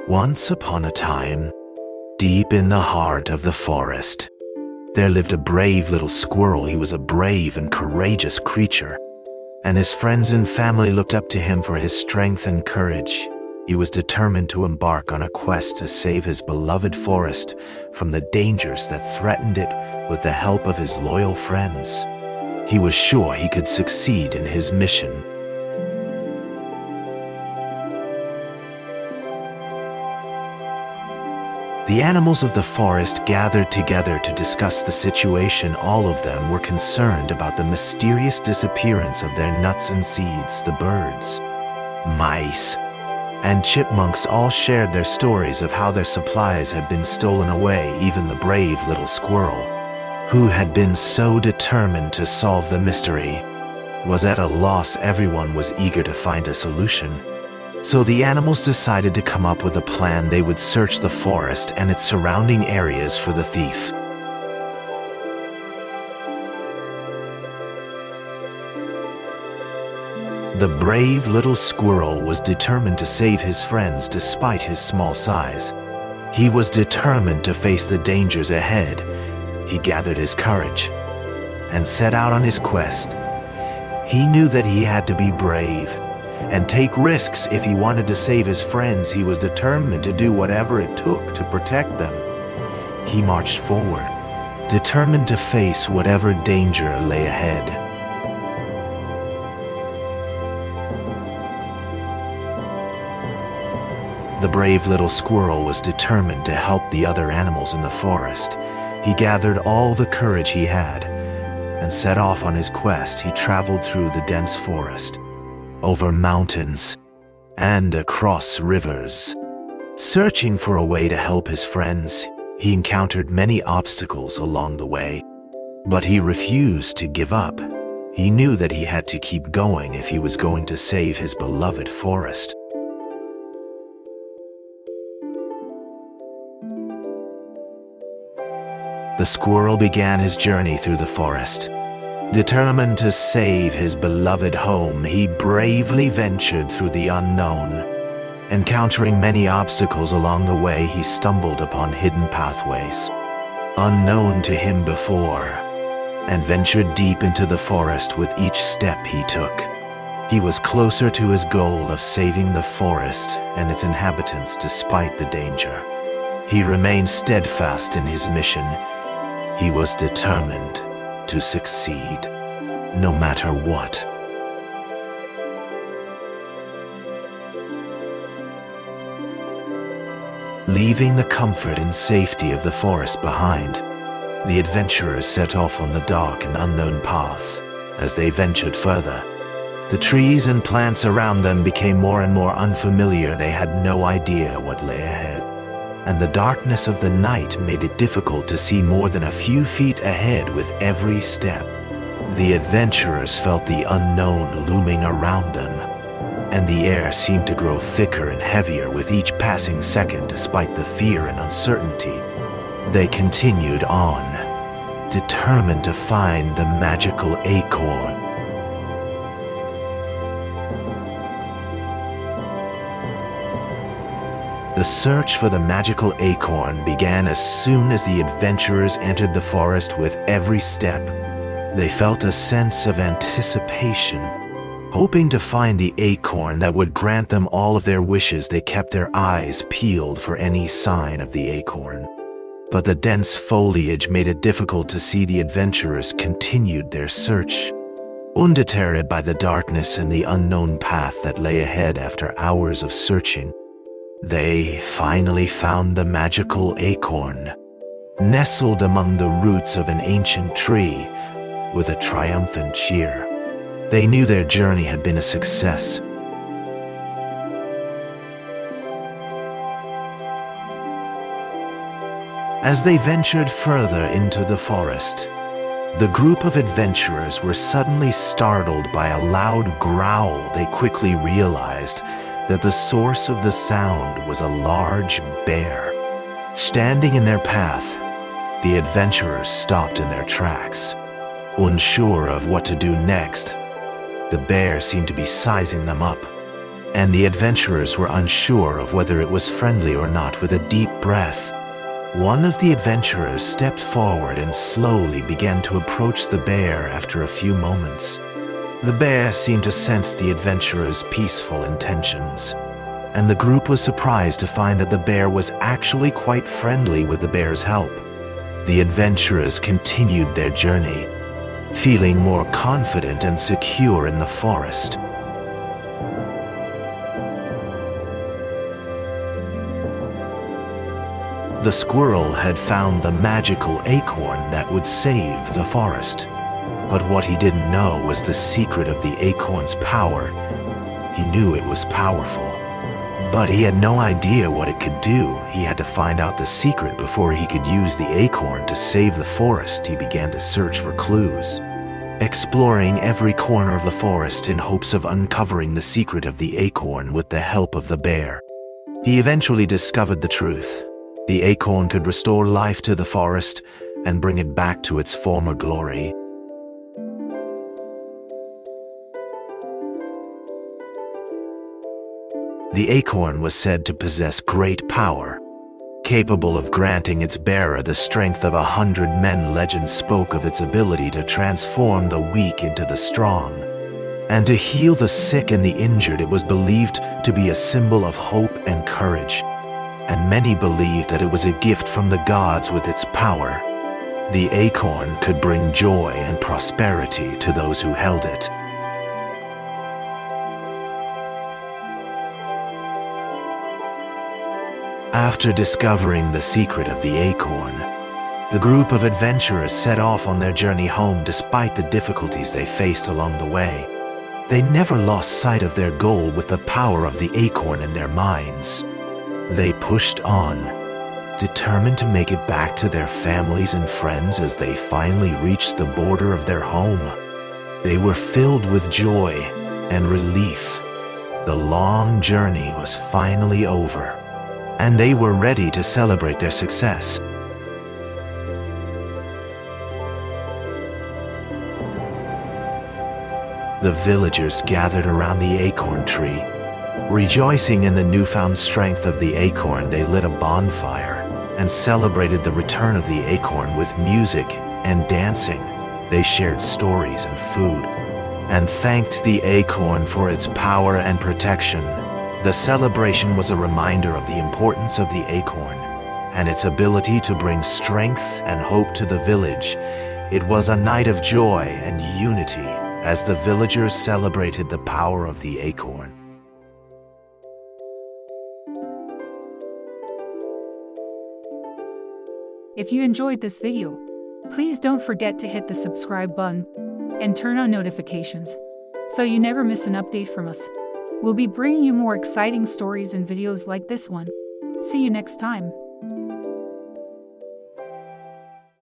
Once upon a time, deep in the heart of the forest, there lived a brave little squirrel. He was a brave and courageous creature, and his friends and family looked up to him for his strength and courage. He was determined to embark on a quest to save his beloved forest from the dangers that threatened it with the help of his loyal friends. He was sure he could succeed in his mission. The animals of the forest gathered together to discuss the situation. All of them were concerned about the mysterious disappearance of their nuts and seeds. The birds, mice, and chipmunks all shared their stories of how their supplies had been stolen away. Even the brave little squirrel, who had been so determined to solve the mystery, was at a loss. Everyone was eager to find a solution. So the animals decided to come up with a plan. They would search the forest and its surrounding areas for the thief. The brave little squirrel was determined to save his friends despite his small size. He was determined to face the dangers ahead. He gathered his courage and set out on his quest. He knew that he had to be brave and take risks if he wanted to save his friends. He was determined to do whatever it took to protect them. He marched forward, determined to face whatever danger lay ahead. The brave little squirrel was determined to help the other animals in the forest. He gathered all the courage he had and set off on his quest. He traveled through the dense forest, over mountains, and across rivers. Searching for a way to help his friends, he encountered many obstacles along the way, but he refused to give up. He knew that he had to keep going if he was going to save his beloved forest. The squirrel began his journey through the forest. Determined to save his beloved home, he bravely ventured through the unknown. Encountering many obstacles along the way, he stumbled upon hidden pathways, unknown to him before, and ventured deep into the forest. With each step he took, he was closer to his goal of saving the forest and its inhabitants despite the danger. He remained steadfast in his mission. He was determined to succeed, no matter what. Leaving the comfort and safety of the forest behind, the adventurers set off on the dark and unknown path. As they ventured further, the trees and plants around them became more and more unfamiliar. They had no idea what lay ahead, and the darkness of the night made it difficult to see more than a few feet ahead. With every step, the adventurers felt the unknown looming around them, and the air seemed to grow thicker and heavier with each passing second. Despite the fear and uncertainty, they continued on, determined to find the magical acorn. The search for the magical acorn began as soon as the adventurers entered the forest. With every step, they felt a sense of anticipation, hoping to find the acorn that would grant them all of their wishes. They kept their eyes peeled for any sign of the acorn, but the dense foliage made it difficult to see. The adventurers continued their search, undeterred by the darkness and the unknown path that lay ahead. After hours of searching, they finally found the magical acorn, nestled among the roots of an ancient tree. With a triumphant cheer, they knew their journey had been a success. As they ventured further into the forest, the group of adventurers were suddenly startled by a loud growl. They quickly realized that the source of the sound was a large bear. Standing in their path, the adventurers stopped in their tracks, unsure of what to do next. The bear seemed to be sizing them up. and the adventurers were unsure of whether it was friendly or not. With a deep breath, one of the adventurers stepped forward and slowly began to approach the bear. After a few moments, the bear seemed to sense the adventurers' peaceful intentions, and the group was surprised to find that the bear was actually quite friendly. With the bear's help, the adventurers continued their journey, feeling more confident and secure in the forest. The squirrel had found the magical acorn that would save the forest. But what he didn't know was the secret of the acorn's power. He knew it was powerful, but he had no idea what it could do. He had to find out the secret before he could use the acorn to save the forest. He began to search for clues, exploring every corner of the forest in hopes of uncovering the secret of the acorn with the help of the bear. He eventually discovered the truth. The acorn could restore life to the forest and bring it back to its former glory. The acorn was said to possess great power, capable of granting its bearer the strength of 100 men. Legend spoke of its ability to transform the weak into the strong, and to heal the sick and the injured. It was believed to be a symbol of hope and courage, and many believed that it was a gift from the gods. With its power, the acorn could bring joy and prosperity to those who held it. After discovering the secret of the acorn, the group of adventurers set off on their journey home. Despite the difficulties they faced along the way, they never lost sight of their goal. With the power of the acorn in their minds, they pushed on, determined to make it back to their families and friends. As they finally reached the border of their home, they were filled with joy and relief. The long journey was finally over, and they were ready to celebrate their success. The villagers gathered around the acorn tree, rejoicing in the newfound strength of the acorn. They lit a bonfire and celebrated the return of the acorn with music and dancing. They shared stories and food, and thanked the acorn for its power and protection. The celebration was a reminder of the importance of the acorn and its ability to bring strength and hope to the village. It was a night of joy and unity as the villagers celebrated the power of the acorn. If you enjoyed this video, please don't forget to hit the subscribe button and turn on notifications so you never miss an update from us. We'll be bringing you more exciting stories and videos like this one. See you next time.